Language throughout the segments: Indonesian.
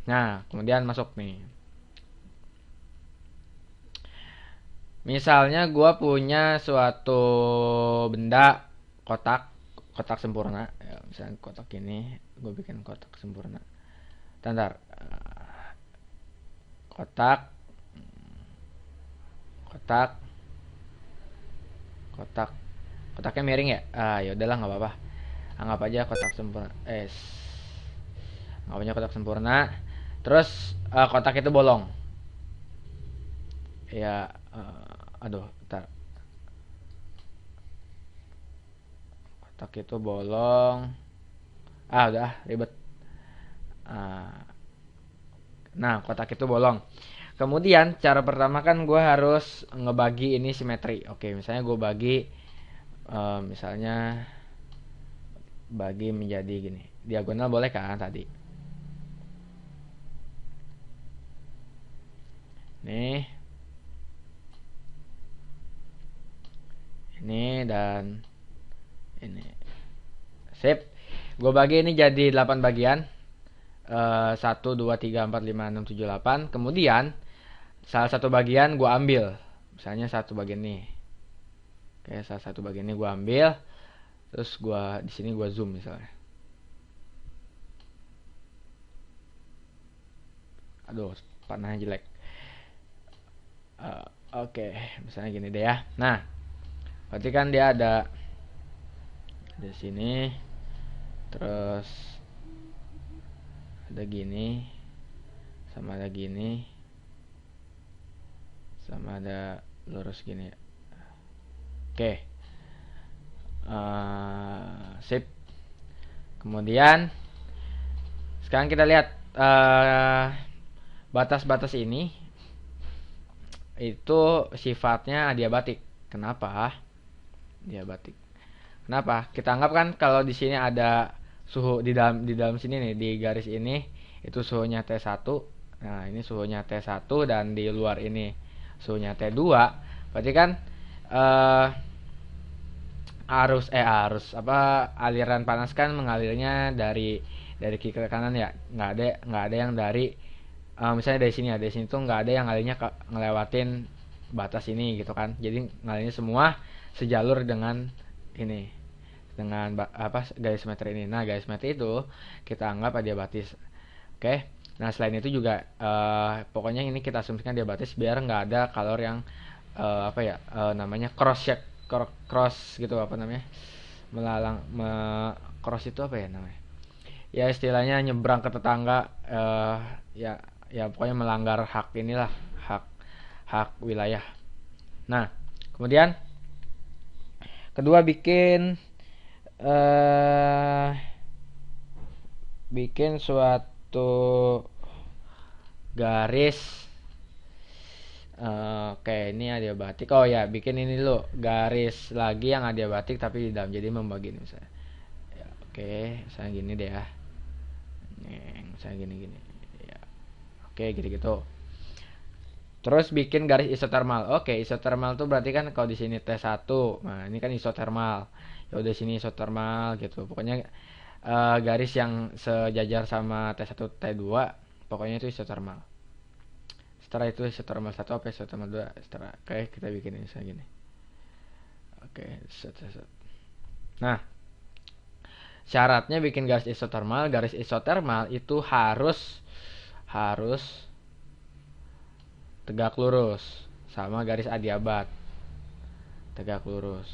Nah, kemudian masuk nih. Misalnya gua punya suatu benda kotak, kotak sempurna. Ya, misalnya kotak ini, gue bikin kotak sempurna. Bentar, kotak, kotak, kotak, kotaknya miring ya? Ah, ya udahlah nggak apa-apa. Anggap aja kotak sempurna. Anggap aja kotak sempurna. Terus kotak itu bolong. Ya, aduh, bentar. Kotak itu bolong. Ah, udah ribet. Ah, nah, kotak itu bolong. Kemudian cara pertama kan gue harus ngebagi ini simetri. Oke, misalnya gue bagi, misalnya bagi menjadi gini. Diagonal boleh kan tadi? Nih, ini dan ini. Sip. Gue bagi ini jadi 8 bagian. 1, 2, 3, 4, 5, 6, 7, 8. Kemudian salah satu bagian gue ambil. Misalnya satu bagian nih. Oke, salah satu bagian ini gue ambil. Terus gue di sini gue zoom misalnya. Aduh, panahnya jelek. Eh, Oke, misalnya gini deh ya. Nah, berarti kan dia ada di sini, terus ada gini, sama ada gini, sama ada lurus gini. Oke, sip. Kemudian sekarang kita lihat batas-batas ini itu sifatnya adiabatik. Kenapa? Adiabatik. Kenapa? Kita anggap kan kalau di sini ada suhu di dalam sini nih, di garis ini itu suhunya T1. Nah, ini suhunya T1 dan di luar ini suhunya T2. Berarti kan eh arus apa aliran panas kan mengalirnya dari kiri ke kanan ya. Nggak ada yang dari misalnya dari sini ya, dari sini tuh nggak ada yang ngalinya ngelewatin batas ini gitu kan. Jadi ngalinya semua sejalur dengan ini, dengan apa garis simetri ini. Nah, garis simetri itu kita anggap adiabatis. Oke. Nah, selain itu juga pokoknya ini kita asumsikan adiabatis biar nggak ada kalor yang apa ya namanya cross check, cross gitu apa namanya? Melalang cross itu apa ya namanya? Ya istilahnya nyebrang ke tetangga, ya ya pokoknya melanggar hak inilah, hak hak wilayah. Nah, kemudian kedua eh bikin suatu garis. Oke, ini adiabatik. Oh ya, bikin ini dulu garis lagi yang adiabatik tapi di dalam, jadi membagi misalnya. Ya, oke, misalnya gini deh ya. Misalnya gini-gini. Ya, oke, gitu-gitu. Terus bikin garis isotermal. Oke, isotermal tuh berarti kan kalau di sini T1. Nah, ini kan isotermal. Ya udah sini isotermal gitu. Pokoknya garis yang sejajar sama T1 T2, pokoknya itu isotermal. Setelah itu isotermal 1 apa isotermal 2, setelah kayak kita bikin ini kayak gini. Oke, set. Nah, syaratnya bikin garis isotermal itu harus harus tegak lurus sama garis adiabat. Tegak lurus.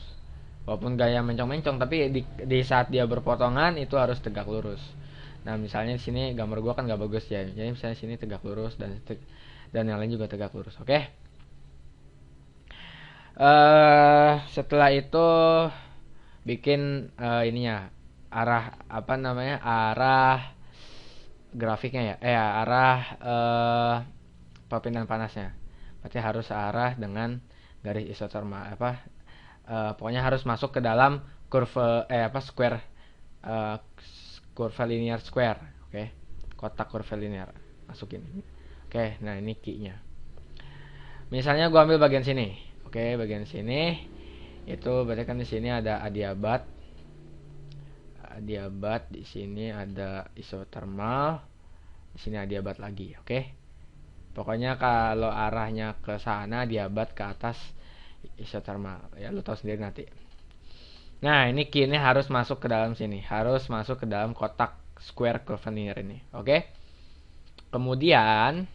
Walaupun gaya mencong-mencong tapi di saat dia berpotongan itu harus tegak lurus. Nah, misalnya di sini gambar gua kan gak bagus ya. Jadi misalnya sini tegak lurus dan yang lain juga tegak lurus. Oke. Setelah itu bikin ininya, arah apa namanya? Arah grafiknya ya. Arah perpindahan panasnya. Berarti harus arah dengan garis isotermal apa? Pokoknya harus masuk ke dalam kurve square, eh, kurva linear square. Oke. Kotak kurva linear. Masukin. Oke, nah ini key-nya. Misalnya gua ambil bagian sini. Oke, bagian sini itu berarti kan di sini ada adiabat. Adiabat di sini ada isotermal. di sini adiabat lagi. Oke. Pokoknya kalau arahnya ke sana diabat, ke atas isotermal. Ya lu tahu sendiri nanti. Nah, ini key-nya harus masuk ke dalam sini, harus masuk ke dalam kotak square Kelvinier ini. Oke. Kemudian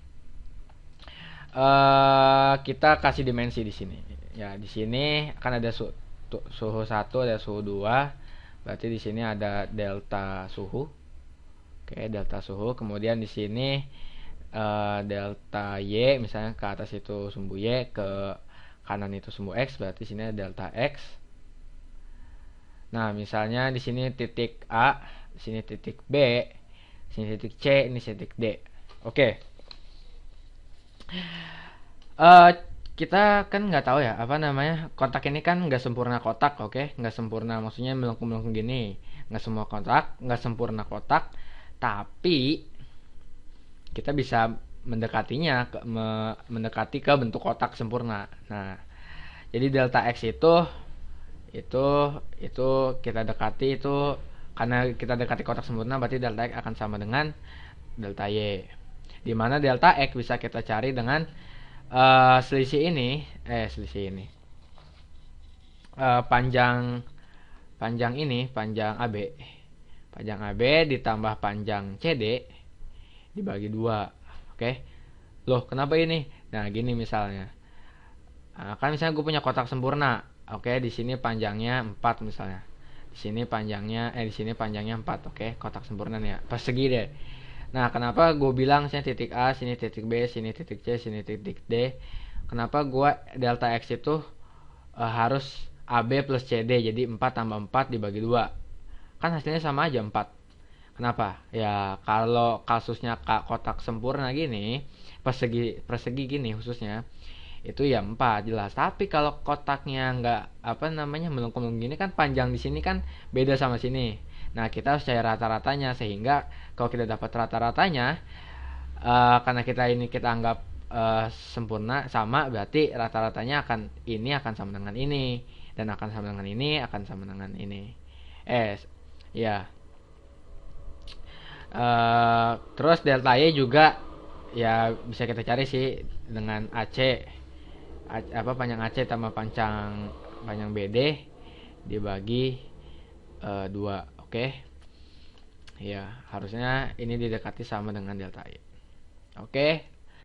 kita kasih dimensi di sini. Ya, di sini kan ada suhu 1, ada suhu 2. Berarti di sini ada delta suhu. Oke, delta suhu. Kemudian di sini delta Y, misalnya ke atas itu sumbu Y, ke kanan itu sumbu X, berarti di sini ada delta X. Nah, misalnya di sini titik A, di sini titik B, di sini titik C, ini titik D. Oke. Kita kan nggak tahu ya apa namanya, kotak ini kan nggak sempurna kotak. Oke, nggak sempurna, maksudnya melengkung-melengkung gini, nggak semua kotak nggak sempurna kotak, tapi kita bisa mendekatinya mendekati ke bentuk kotak sempurna. Nah, jadi delta X itu kita dekati, itu karena kita dekati kotak sempurna, berarti delta X akan sama dengan delta Y, dimana delta X bisa kita cari dengan selisih ini panjang AB ditambah panjang CD dibagi 2. Oke. Loh, kenapa ini? Nah, gini misalnya. Kan misalnya gue punya kotak sempurna. Oke, di sini panjangnya 4 misalnya. Di sini panjangnya 4. Oke, kotak sempurna nih ya. Persegi deh. Nah, kenapa gue bilang sini titik A, sini titik B, sini titik C, sini titik D? Kenapa gue delta X itu harus AB plus CD, jadi 4 tambah 4 dibagi 2? Kan hasilnya sama aja 4. Kenapa? Ya, kalau kasusnya kotak sempurna gini, persegi gini khususnya, itu ya 4 jelas. Tapi kalau kotaknya nggak melengkung gini, kan panjang di sini kan beda sama sini. Nah, kita harus cari rata-ratanya, sehingga kalau kita dapat rata-ratanya, karena kita anggap sempurna sama, berarti rata-ratanya akan sama dengan ini, dan akan sama dengan ini, akan sama dengan ini. Ya. Terus delta Y juga ya bisa kita cari sih dengan AC, panjang AC tambah panjang BD dibagi 2. Oke. Ya, harusnya ini didekati sama dengan delta Y. Oke.